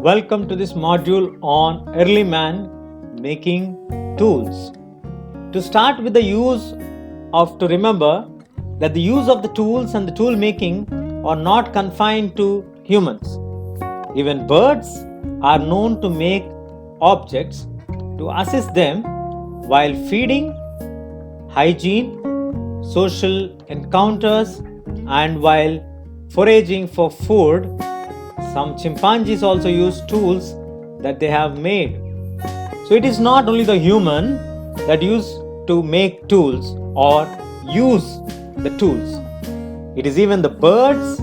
Welcome to this module on early man making tools. To start with the use of, to remember that the use of the tools and the tool making are not confined to humans. Even birds are known to make objects to assist them while feeding, hygiene, social encounters, and while foraging for food. Some chimpanzees also use tools that they have made. So it is not only the human that use to make tools or use the tools. It is even the birds,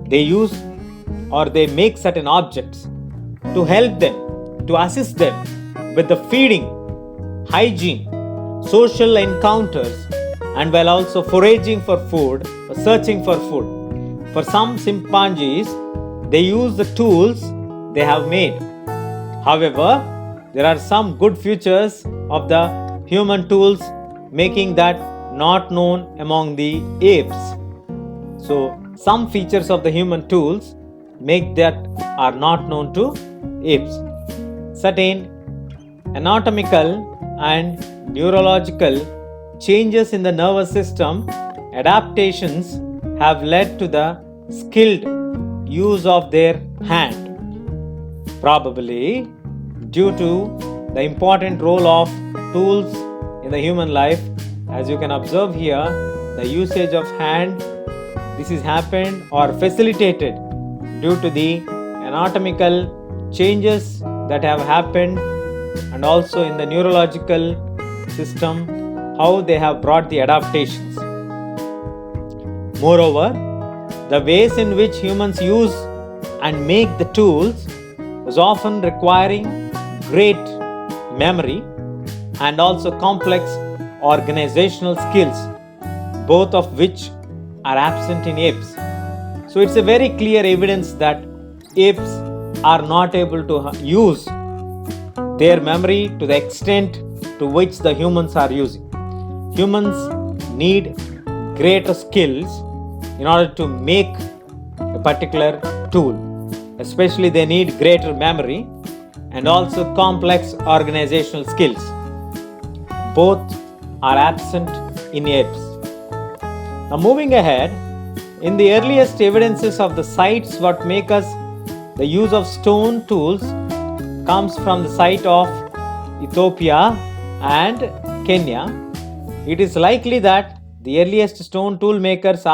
they use or they make certain objects to help them, to assist them with the feeding, hygiene, social encounters, and while also foraging for food or searching for food. For some chimpanzees, they use the tools they have made. However, there are some good features of the human tools making that not known among the apes. So, some features of the human tools make that are not known to apes. Certain anatomical and neurological changes in the nervous system adaptations have led to the skilled use of their hand, probably due to the important role of tools in the human life. As you can observe here, the usage of hand, this is happened or facilitated due to the anatomical changes that have happened and also in the neurological system, how they have brought the adaptations. Moreover, the ways in which humans use and make the tools was often requiring great memory and also complex organizational skills, both of which are absent in apes. So it's a very clear evidence that apes are not able to use their memory to the extent to which the humans are using. Humans need greater skills in order to make a particular tool. Especially they need greater memory and also complex organizational skills. Both are absent in apes. Now moving ahead, in the earliest evidences of the sites what make us the use of stone tools comes from the site of Ethiopia and Kenya. It is likely that the earliest stone tool makers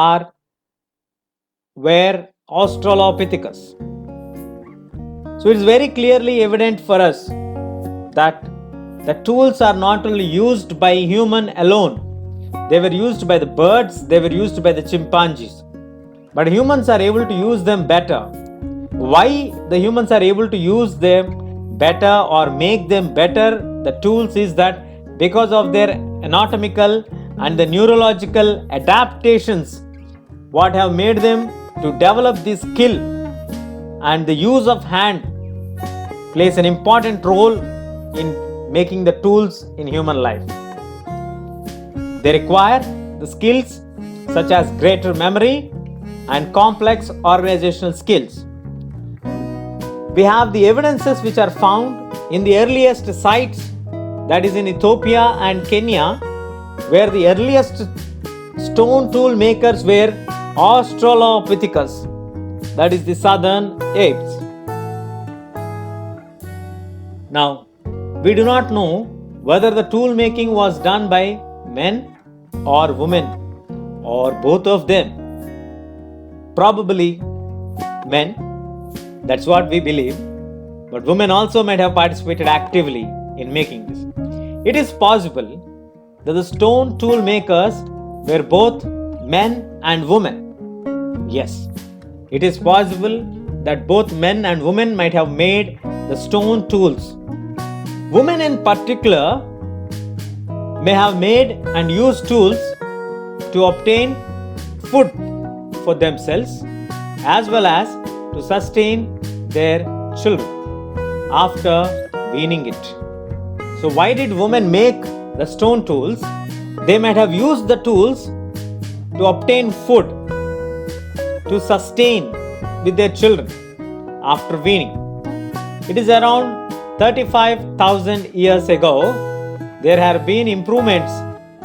were Australopithecus. So it is very clearly evident for us that the tools are not only used by human alone, they were used by the birds, they were used by the chimpanzees. But humans are able to use them better. Why the humans are able to use them better or make them better, the tools, is that because of their anatomical and the neurological adaptations what have made them to develop this skill, and the use of hand plays an important role in making the tools in human life. They require the skills such as greater memory and complex organizational skills. We have the evidences which are found in the earliest sites, that is in Ethiopia and Kenya, where the earliest stone tool makers were Australopithecus, that is the southern apes. Now, we do not know whether the tool making was done by men or women or both of them. Probably men, that's what we believe, but women also might have participated actively in making this. It is possible that the stone tool makers were both men and women. Yes, it is possible that both men and women might have made the stone tools. Women in particular may have made and used tools to obtain food for themselves as well as to sustain their children after weaning it. So why did women make the stone tools? They might have used the tools to obtain food, to sustain with their children. after weaning. It is around 35,000 years ago. There have been improvements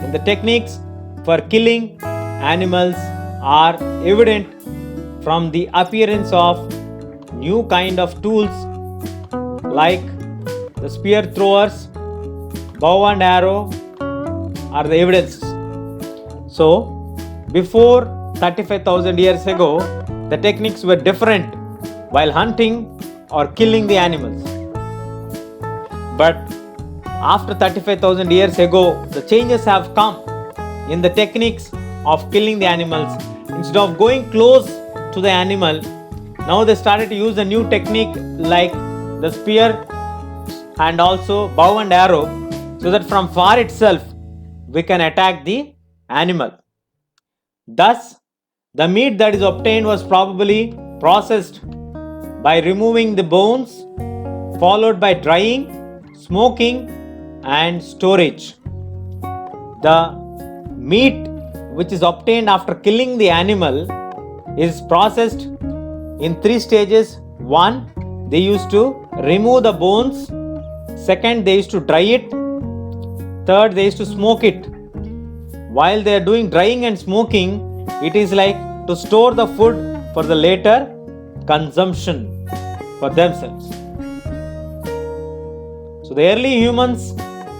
in the techniques for killing animals are evident from the appearance of new kind of tools like the spear throwers, bow and arrow are the evidences. So, before 35,000 years ago, the techniques were different while hunting or killing the animals. But after 35,000 years ago, the changes have come in the techniques of killing the animals. Instead of going close to the animal, now they started to use a new technique like the spear and also bow and arrow, so that from far itself we can attack the animal. Thus, the meat that is obtained was probably processed by removing the bones, followed by drying, smoking, and storage. The meat which is obtained after killing the animal is processed in 3 stages. 1, they used to remove the bones. 2nd, they used to dry it. 3rd, they used to smoke it. While they are doing drying and smoking, it is like to store the food for the later consumption for themselves. So the early humans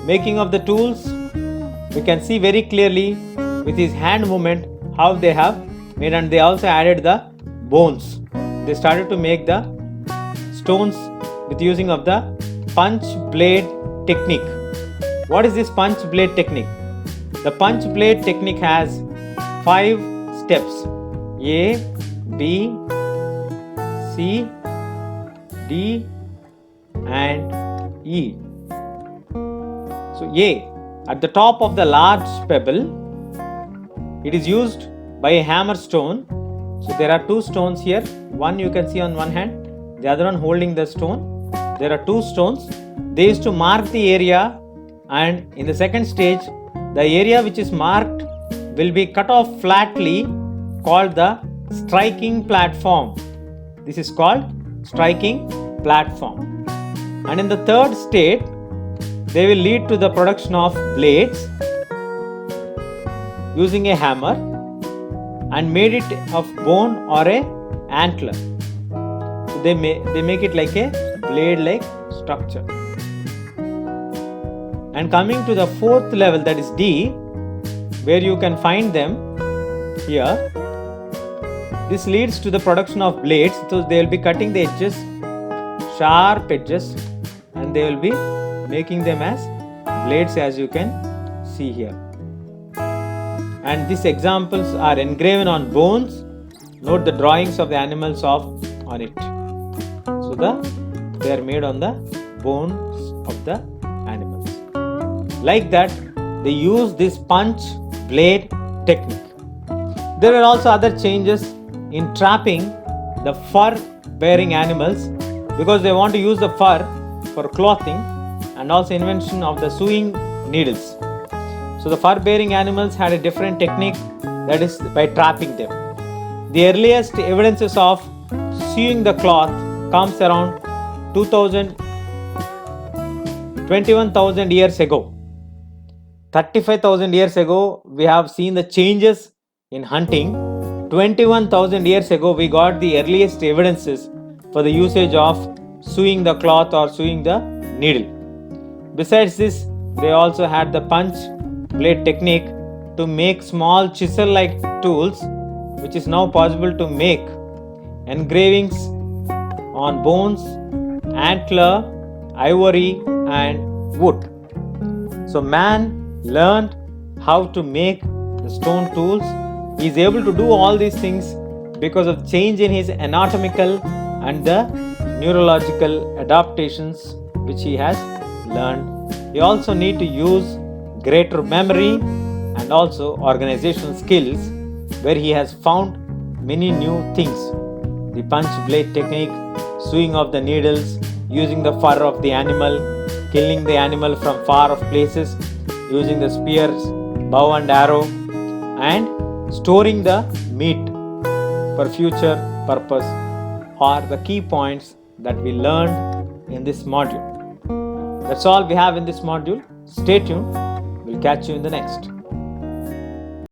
making of the tools, we can see very clearly with his hand movement how they have made, and they also added the bones. They started to make the stones with using of the punch blade technique. What is this punch blade technique? The punch blade technique has 5 steps: A, B, C, D and E. So A, at the top of the large pebble, it is used by a hammer stone. So there are 2 stones here. One you can see on one hand, the other one holding the stone. There are 2 stones. They used to mark the area, and in the second stage, the area which is marked will be cut off flatly, called the striking platform. This is called striking platform. And in the third state, they will lead to the production of blades using a hammer and made it of bone or a antler. So they make it like a blade like structure. And coming to the 4th level, that is D, where you can find them here. This leads to the production of blades. So they will be cutting the edges, sharp edges, and they will be making them as blades, as you can see here. And these examples are engraven on bones. Note the drawings of the animals on it. So they are made on the bones of the animals. Like that, they use this punch blade technique. There are also other changes in trapping the fur bearing animals, because they want to use the fur for clothing, and also invention of the sewing needles. So the fur bearing animals had a different technique, that is by trapping them. The earliest evidences of sewing the cloth comes around 21,000 years ago. 35,000 years ago, we have seen the changes in hunting. 21,000 years ago, we got the earliest evidences for the usage of sewing the cloth or sewing the needle. Besides this, they also had the punch blade technique to make small chisel-like tools, which is now possible to make engravings on bones, antler, ivory and wood. So man learned how to make the stone tools. He is able to do all these things because of change in his anatomical and the neurological adaptations which he has learned. He also need to use greater memory and also organizational skills, where he has found many new things. The punch blade technique, sewing of the needles, using the fur of the animal, killing the animal from far off places, using the spears, bow and arrow, and storing the meat for future purpose. are the key points that we learned in this module. That's all we have in this module. Stay tuned. We'll catch you in the next.